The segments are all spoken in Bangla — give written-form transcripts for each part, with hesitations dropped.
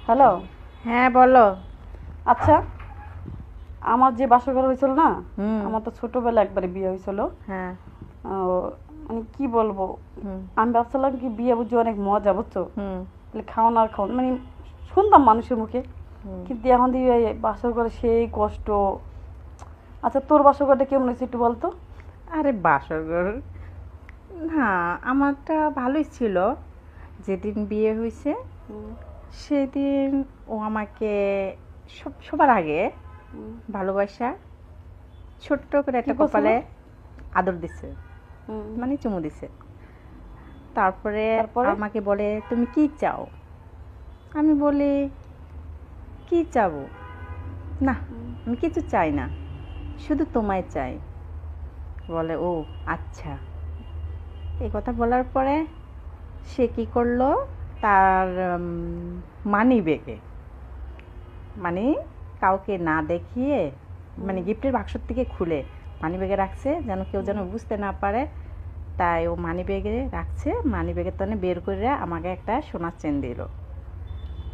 হ্যালো। হ্যাঁ বলো। আচ্ছা, আমার যে বাসর ঘর হয়েছিল না, হুম। আমার তো ছোটবেলা একবারে বিয়ে হয়েছিল। হ্যাঁ। মানে কি বলবো, হুম। আমি ভাবছিলাম কি বিয়ে বুঝি অনেক মজা, বুঝছো? হুম। তাহলে খাওয়ান আর খাওয়ান মানে শুনতাম মানুষের মুখে, হুম। কিন্তু এখন দিয়ে বাসর ঘরে সেই কষ্ট। আচ্ছা, তোর বাসর ঘরটা কেমন হয়েছে একটু বলতো। আরে বাসরঘর, না, আমারটা ভালোই ছিল। যেদিন বিয়ে হয়েছে হুম, সেদিন ও আমাকে সবার আগে হুম, ভালোবাসা ছোট্ট করে কি একটা করছিল? কপালে আদর দিছে, হুম, মানে চুমু দিছে। তারপরে তারপরে? আমাকে বলে তুমি কি চাও। আমি বলি কি চাবো, না হুম, আমি কিছু চাই না, শুধু তোমায় চাই। বলে ও আচ্ছা। এই কথা বলার পরে সে কি করলো, তার মানি ব্যাগে, মানে কাউকে না দেখিয়ে, মানে হুম, গিফটের বাক্সর থেকে খুলে মানি ব্যাগে রাখছে যেন কেউ যেন হুম, বুঝতে না পারে। তাই ও মানি ব্যাগে রাখছে, মানি ব্যাগের তনে বের করে আমাকে একটা সোনার চেন দিল।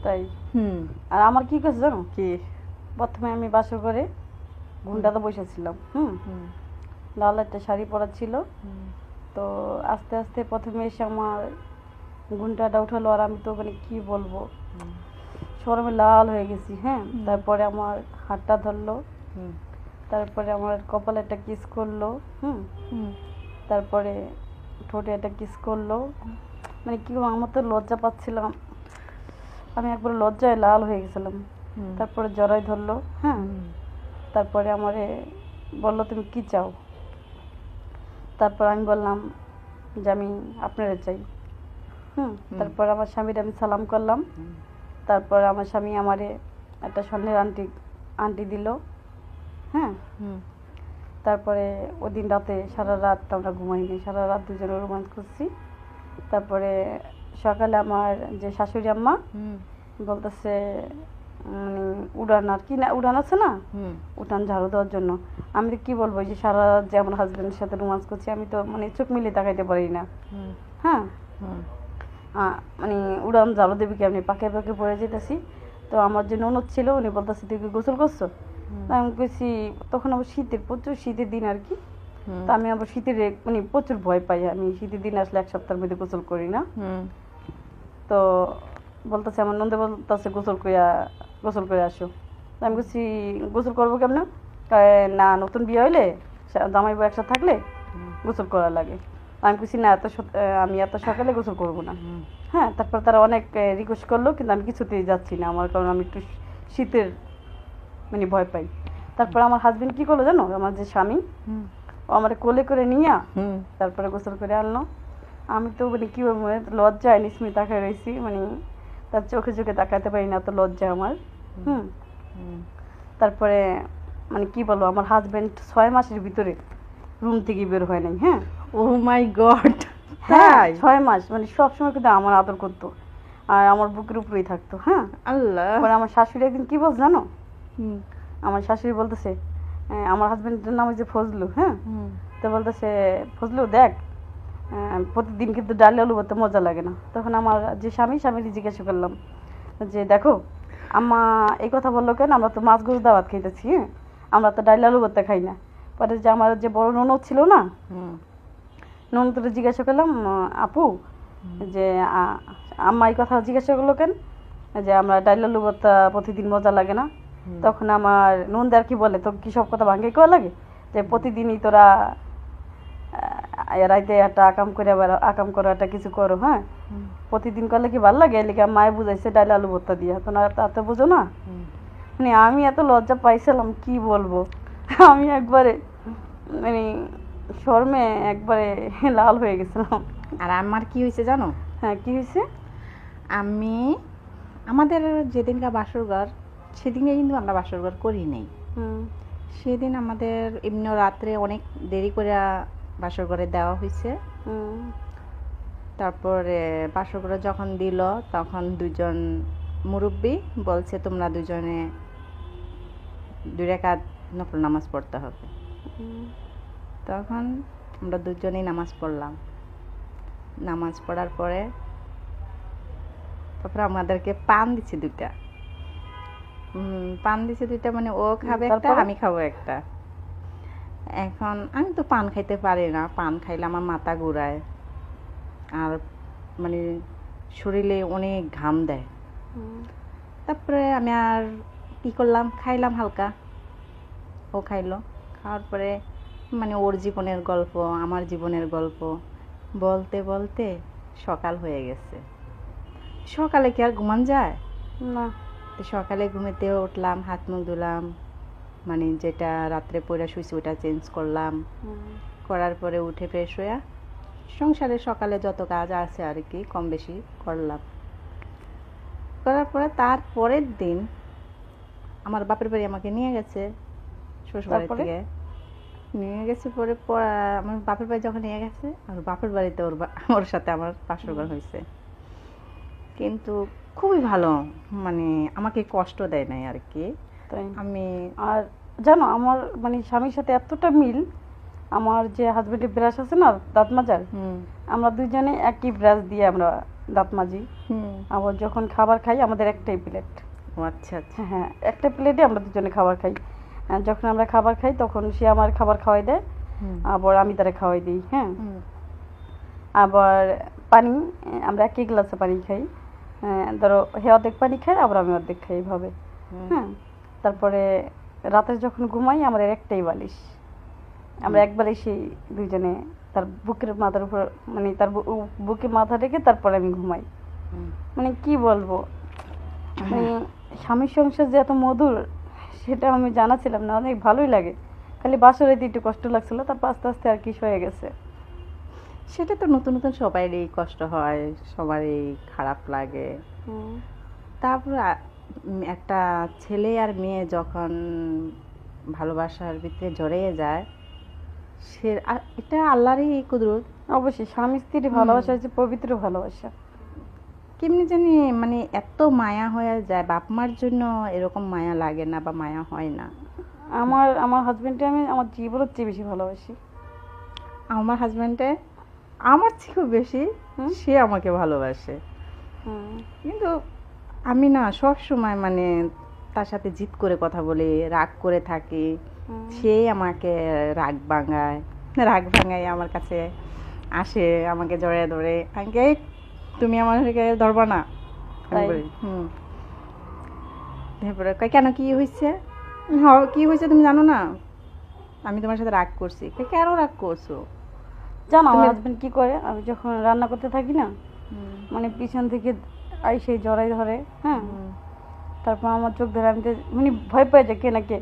তাই? হুম। আর আমার কি কাছে জানো, কি? প্রথমে আমি বাসর ঘরে হুম। ঘুমটাতে বসেছিলাম। হুম, হুম। লাল একটা শাড়ি পরা ছিল। হুম। তো আস্তে আস্তে প্রথমে এসে আমার ঘুমটাটা উঠালো, আর আমি তো মানে কি বলবো, হুম। শরমে লাল হয়ে গেছি। হ্যাঁ, হুম। তারপরে আমার হাতটা ধরলো, হুম। তারপরে আমার কপালে একটা কিস করলো। হুম, হুম। তারপরে ঠোঁটে একটা কিস করলো। মানে কি বলবো, আমার তো লজ্জা পাচ্ছিলাম, আমি একবার লজ্জায় লাল হয়ে গেছিলাম। হুম। তারপরে জড়াই ধরলো। হ্যাঁ, হুম। তারপরে আমারে বললো তুমি কি চাও। তারপর আমি বললাম যে আমি আপনারে চাই। হুম, হুম। তারপর আমার স্বামীর আমি সালাম করলাম। হুম। তারপর আমার স্বামী আমারে একটা স্বর্ণের আংটি আংটি দিল। হ্যাঁ, হুম। তারপরে ওদিন রাতে সারা রাত আমরা ঘুমাইনি, সারা রাত দুজনে রোমান্স করছি। তারপরে সকালে আমার যে শাশুড়ি আম্মা হুম। বলতেছে মানে উড়ান আর কি না, উড়ান আছে না, হুম। উঠান ঝাড়ু দেওয়ার জন্য। আমি তো কি বলবো, এই যে সারা রাত যে আমার হাজবেন্ডের সাথে রোমান্স করছি, আমি তো মানে চোখ মিলিয়ে তাকাইতে পারি না। হুম। হ্যাঁ, হুম। মানে উড়ান ঝাড়ু দেবে কি, আমি পাকে পাকে পড়ে যেতেছি। তো আমার যে ননদ ছিল উনি বলতেছে তুই কি গোসল করছো। হুম। তা আমি বলছি, তখন আবার শীতের প্রচুর শীতের দিন আর কি। হুম। তো আমি আবার শীতের মানে প্রচুর ভয় পাই, আমি শীতের দিন আসলে এক সপ্তাহের মধ্যে গোসল করি না। হুম। তো বলতেছে আমার নন্দে বলতেছে গোসল করে আসো। তো আমি বলছি গোসল করবো কেমন, না নতুন বিয়ে হইলে জামাই বউ একসাথে থাকলে গোসল করা লাগে। আমি বলছি না, আমি এত সকালে গোসল করবো না। হুম। হ্যাঁ, তারপর তারা অনেক রিকোয়েস্ট করলো, কিন্তু আমি কিছুতেই যাচ্ছি না, আমার কারণ আমি একটু শীতের মানে ভয় পাই। তারপর আমার হাজবেন্ড কি করলো জানো, আমার যে স্বামী, হুম। ও আমার কোলে করে নিয়ে হুম। তারপরে গোসল করে আনলো। আমি তো মানে কি বলবো, লজ্জায় নিশ্চয়ই তাকায় রয়েছি, মানে তার চোখে চোখে তাকাতে পারি না, তো লজ্জা আমার। হুম, হুম। তারপরে মানে কি বলবো, আমার হাজবেন্ড 6 মাসের ভিতরে রুম থেকে বের হয় নাই। হ্যাঁ, ও মাই গড, হ্যাঁ, তাই? 6 মাস মানে সবসময় কিন্তু আমার আদর করতো, আর আমার বুকের উপরেই থাকতো। হ্যাঁ, আল্লাহ। পরে আমার শাশুড়ি একদিন কি বলছে জানো, হুম। আমার শাশুড়ি বলতেছে, আমার হাজবেন্ডের নাম হচ্ছে ফজলু। হ্যাঁ, হুম। তো বলতেছে ফজলু দেখ, প্রতিদিন কিন্তু ডাল আলু ভর্তা মজা লাগে না। তখন আমার যে স্বামীর জিজ্ঞাসা করলাম যে দেখো আম্মা এই কথা বললো কেন, আমরা তো মাছ গোছ দাওয়াত খাইতেছি। হ্যাঁ, আমরা তো ডাল আলু ভর্তা খাই না। পরে যে আমার যে বড় ননদ ছিল না, হুম। ননদকে জিজ্ঞাসা করলাম আপু যে আম্মা এই কথা জিজ্ঞাসা করলো কেন, যে আমরা ডাল আলু ভর্তা প্রতিদিন মজা লাগে না। হুম। তখন আমার ননদ আর কি বলে, তোর কি সব কথা ভাঙ্গে করা লাগে, যে প্রতিদিনই তোরা রাইতে একটা আকাম করো একটা কিছু করো। হ্যাঁ, হুম। প্রতিদিন করলে কি ভালো লাগে, এলিকে মায়ে বুঝাইছে ডাল আলু ভর্তা দিয়া, তো না তাতে বুঝো না। হুম। মানে আমি এত লজ্জা পাইছিলাম কি বলবো, আমি একবারে মানে শরমে একবারে লাল হয়ে গেছিলাম। আর আমার কি হয়েছে জানো? হ্যাঁ, কি হয়েছে? আমি, আমাদের যেদিনকার বাসরঘর, সেদিনে কিন্তু আমরা বাসরঘর করি নাই। হুম, সেদিন আমাদের এমনি রাত্রে অনেক দেরি করে বাসরঘরে দেওয়া হয়েছে। হুম, তারপরে বাসরঘরে যখন দিল তখন দুজন মুরব্বি বলছে তোমরা দুজনে 2 রাকাত নফল নামাজ পড়তে হবে। হুম, তখন আমরা দুজনেই নামাজ পড়লাম। নামাজ পড়ার পরে তারপরে আমাদেরকে পান দিচ্ছে দুইটা। পান দিচ্ছে দুইটা, মানে ও খাবে একটা, তারপরে? আমি খাবো একটা। এখন আমি তো পান খাইতে পারি না, পান খাইলে আমার মাথা ঘুরায় আর মানে শরীরে অনেক ঘাম দেয়। তারপরে আমি আর কি করলাম, খাইলাম হালকা, ও খাইলো। খাওয়ার পরে মানে ওর জীবনের গল্প, আমার জীবনের গল্প বলতে বলতে সকাল হয়ে গেছে। সকালে কি আর ঘুমান যায়? না। তো সকালে ঘুমেতে উঠলাম, হাত মুখ ধুলাম, মানে যেটা রাত্রে পরে শুয়েছি ওটা চেঞ্জ করলাম। করার পরে উঠে ফ্রেশ হয়ে সংসারে সকালে যত কাজ আছে আর কি কম বেশি করলাম। করার পরে তার পরের দিন আমার বাপের বাড়ি আমাকে নিয়ে গেছে, শ্বশুরবাড়ি তারপরে? থেকে নিয়ে গেছে। পরে আমার বাপের বাড়ি যখন নিয়ে গেছে, আর বাপের বাড়িতে ওর সাথে আমার বাসরঘর হয়েছে। কিন্তু খুবই ভালো, মানে আমাকে কষ্ট দেয় নাই আর কি। তাই? আমি আর জানো আমার মানে স্বামীর সাথে এতটা মিল, আমার যে হাজবেন্ডের ব্রাশ আছে না দাঁত মাজার, আমরা দুইজনে একই ব্রাশ দিয়ে আমরা দাঁত মাজি। আবার যখন খাবার খাই আমাদের একটাই প্লেট। ও আচ্ছা আচ্ছা। হ্যাঁ, একটা প্লেটে আমরা দুজনে খাবার খাই। যখন আমরা খাবার খাই তখন সে আমার খাবার খাওয়াই দেয়, আবার আমি তারে খাওয়াই দিই। হ্যাঁ, আবার পানি আমরা একই গ্লাসে পানি খাই। ধরো হে অর্ধেক পানি খায়, আবার আমি অর্ধেক খাই, এইভাবে। হ্যাঁ, তারপরে রাতে যখন ঘুমাই আমাদের একটাই বালিশ, আমরা এক বালিশেই দুইজনে, তার বুকের মাথার উপর, মানে তার বুকে মাথা রেখে তারপরে আমি ঘুমাই। মানে কি বলবো, মানে স্বামীর সংসার যে এত মধুর সেটা আমি জানা ছিলাম না, অনেক ভালোই লাগে। খালি বাসর রাতে একটু কষ্ট লাগছিল, তারপর আস্তে আস্তে আর কি হয়ে গেছে। সেটা তো নতুন নতুন সবারই কষ্ট হয়, সবারই খারাপ লাগে। তারপরে একটা ছেলে আর মেয়ে যখন ভালোবাসার ভিতরে জড়িয়ে যায়, সে এটা আল্লাহরই কুদরত। অবশ্যই স্বামী স্ত্রীর ভালোবাসা হচ্ছে পবিত্র ভালোবাসা। কেমনি জানি মানে এত মায়া হয়ে যায়, বাপ মার জন্য এরকম মায়া লাগে না বা মায়া হয় না। আমার হাজবেন্ডকে আমি আমার জীবনের চেয়ে বেশি ভালোবাসি। আমার হাজব্যান্ডে আমার থেকেও বেশি সে আমাকে ভালোবাসে। কিন্তু আমি না সব সময় মানে তার সাথে জিদ করে কথা বলি, রাগ করে থাকি। সে আমাকে রাগ ভাঙায় আমার কাছে আসে, আমাকে জড়িয়ে ধরে, আমাকে তুমি আমাকে ধরবা না, আমি বলি তারপরে কেন কি হয়েছে, কি হয়েছে তুমি জানো না, আমি তোমার সাথে রাগ করছি। কেন রাগ করছো? জানো আমার হাজবেন্ড কি করে, আমি যখন রান্না করতে থাকি না, মানে পিছন থেকে আইসে জড়াই ধরে। হ্যাঁ, তারপর আমার চোখ ধরে, আমি মানে ভয় পেয়ে যাই কে না কে।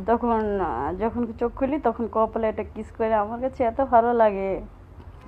তখন যখন চোখ খুলি তখন কপালে একটা কিস করে, আমার কাছে এত ভালো লাগে।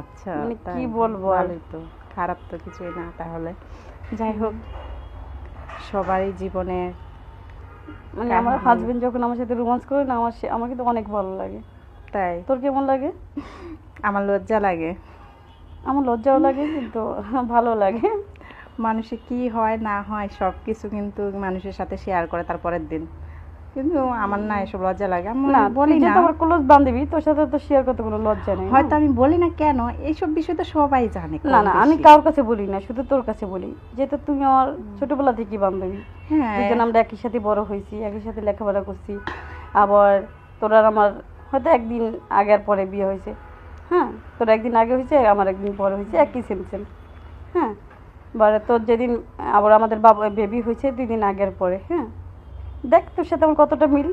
আচ্ছা, মানে কি বলবো, আর তো খারাপ তো কিছুই না। তাহলে যাই হোক, সবারই জীবনে মানে আমার হাজবেন্ড যখন আমার সাথে রোমান্স করে না, আমার কিন্তু অনেক ভালো লাগে। তাই? তোর কেমন লাগে? আমার লজ্জা লাগে। আমার লজ্জাও লাগে, কিন্তু ভালো লাগে। মানুষে কি হয় না হয় সব কিছু কিন্তু মানুষের সাথে শেয়ার করে তারপরের দিন, কিন্তু আমার না এসব লজ্জা লাগে। আমি বলি না, আমার ক্লোজ বান্ধবী, তোর সাথে তো শেয়ার করতে কোনো লজ্জা নেই। হয়তো আমি বলি না কেন, এইসব বিষয় তো সবাই জানে। না না, আমি কারোর কাছে বলি না, শুধু তোর কাছে বলি, যেহেতু তুমি আমার ছোটবেলা থেকে বান্ধবী। হ্যাঁ, দুজন আমরা একই সাথে বড় হয়েছি, একই সাথে লেখাপড়া করছি। আবার তোর আর আমার হয়তো একদিন আগে আর পরে বিয়ে হয়েছে। হ্যাঁ, তোর একদিন আগে হয়েছে, আমার একদিন পরে হয়েছে, একই সেম। হ্যাঁ, এবারে তোর যেদিন আবার আমাদের বেবি হয়েছে 2 দিন আগের পরে। হ্যাঁ, দেখ তোর সাথে আমার কতটা মিল।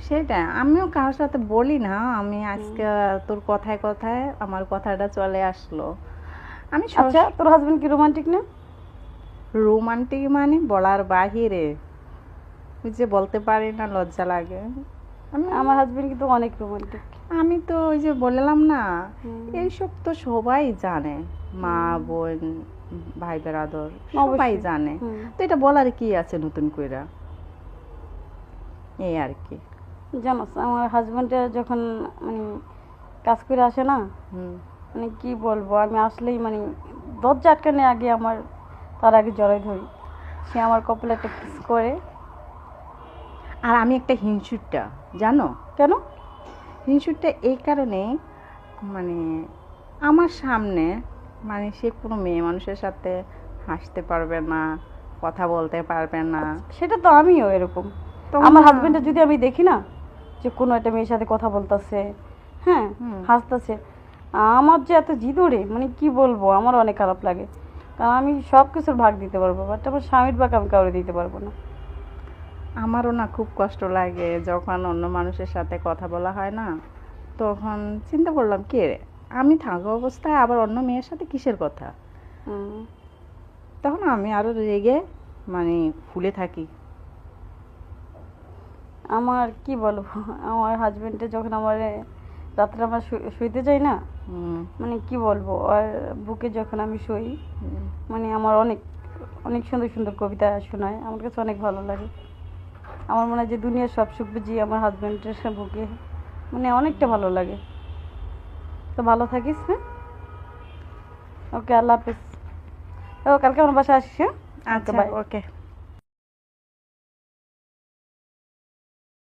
সেটা আমিও কারোর সাথে বলি না, আমি আজকে তোর কথায় কথায় আমার কথাটা চলে আসলো। আমি আচ্ছা, তোর হাজবেন্ড কি রোমান্টিক না? রোমান্টিক মানে বলার বাহিরে, যে বলতে পারি না, লজ্জা লাগে। আমার হাজবেন্ড কিন্তু অনেক রোমান্টিক। আমি তো ওই যে বললাম না, এইসব তো সবাই জানে, মা বোন ভাই বেরাদর সবাই জানে। তো এটা বলার কি আছে নতুন কইরা, এই আর কি। জানো আমার হাজবেন্ডের যখন মানে কাজ করে আসে না, মানে কি বলবো, আমি আসলেই মানে দরজা আটকানে আগে তার আগে জড়াই ধরি, সে আমার কপালে একটা কিস করে। আর আমি একটা হিংসুটটা, জানো কেন? হিংসুটটা এই কারণে, মানে আমার সামনে মানে সে কোনো মেয়ে মানুষের সাথে হাসতে পারবে না, কথা বলতে পারবে না। সেটা তো আমিও এরকম। তখন আমার না- হাজবেন্ডের যদি আমি দেখি না যে কোনো একটা মেয়ের সাথে কথা বলতেছে, হ্যাঁ, হুম। হাসতেছে, আমার যে এত জি ধরে, মানে কি বলবো, আমার অনেক খারাপ লাগে। কারণ আমি সব কিছুর ভাগ দিতে পারবো, বাট আমার স্বামীর ভাগ আমি কাউরে দিতে পারবো না। আমারও না খুব কষ্ট লাগে যখন অন্য মানুষের সাথে কথা বলা হয় না, তখন চিন্তা করলাম কে রে? আমি থাকা অবস্থায় আবার অন্য মেয়ের সাথে কিসের কথা? হুম। তখন আমি আরো রেগে মানে ফুলে থাকি। আমার কি বলবো, আমার হাজবেন্ডে যখন আমার রাত্রে আমরা শুইতে যাই না, হুম, মানে কি বলবো, আর বুকে যখন আমি শুই, হুম। মানে আমার অনেক অনেক সুন্দর সুন্দর কবিতা শোনায়, আমার কাছে অনেক ভালো লাগে। আমার মনে হয় যে দুনিয়ার সব সুখ বুঝি আমার হাজবেন্ডের বুকে, মানে অনেকটা ভালো লাগে। তো ভালো থাকিস, হ্যাঁ, ওকে, আল্লাহ হাফিজ। ও কালকে আমার বাসায় আসিস, হ্যাঁ? আচ্ছা, বাই। ওকে।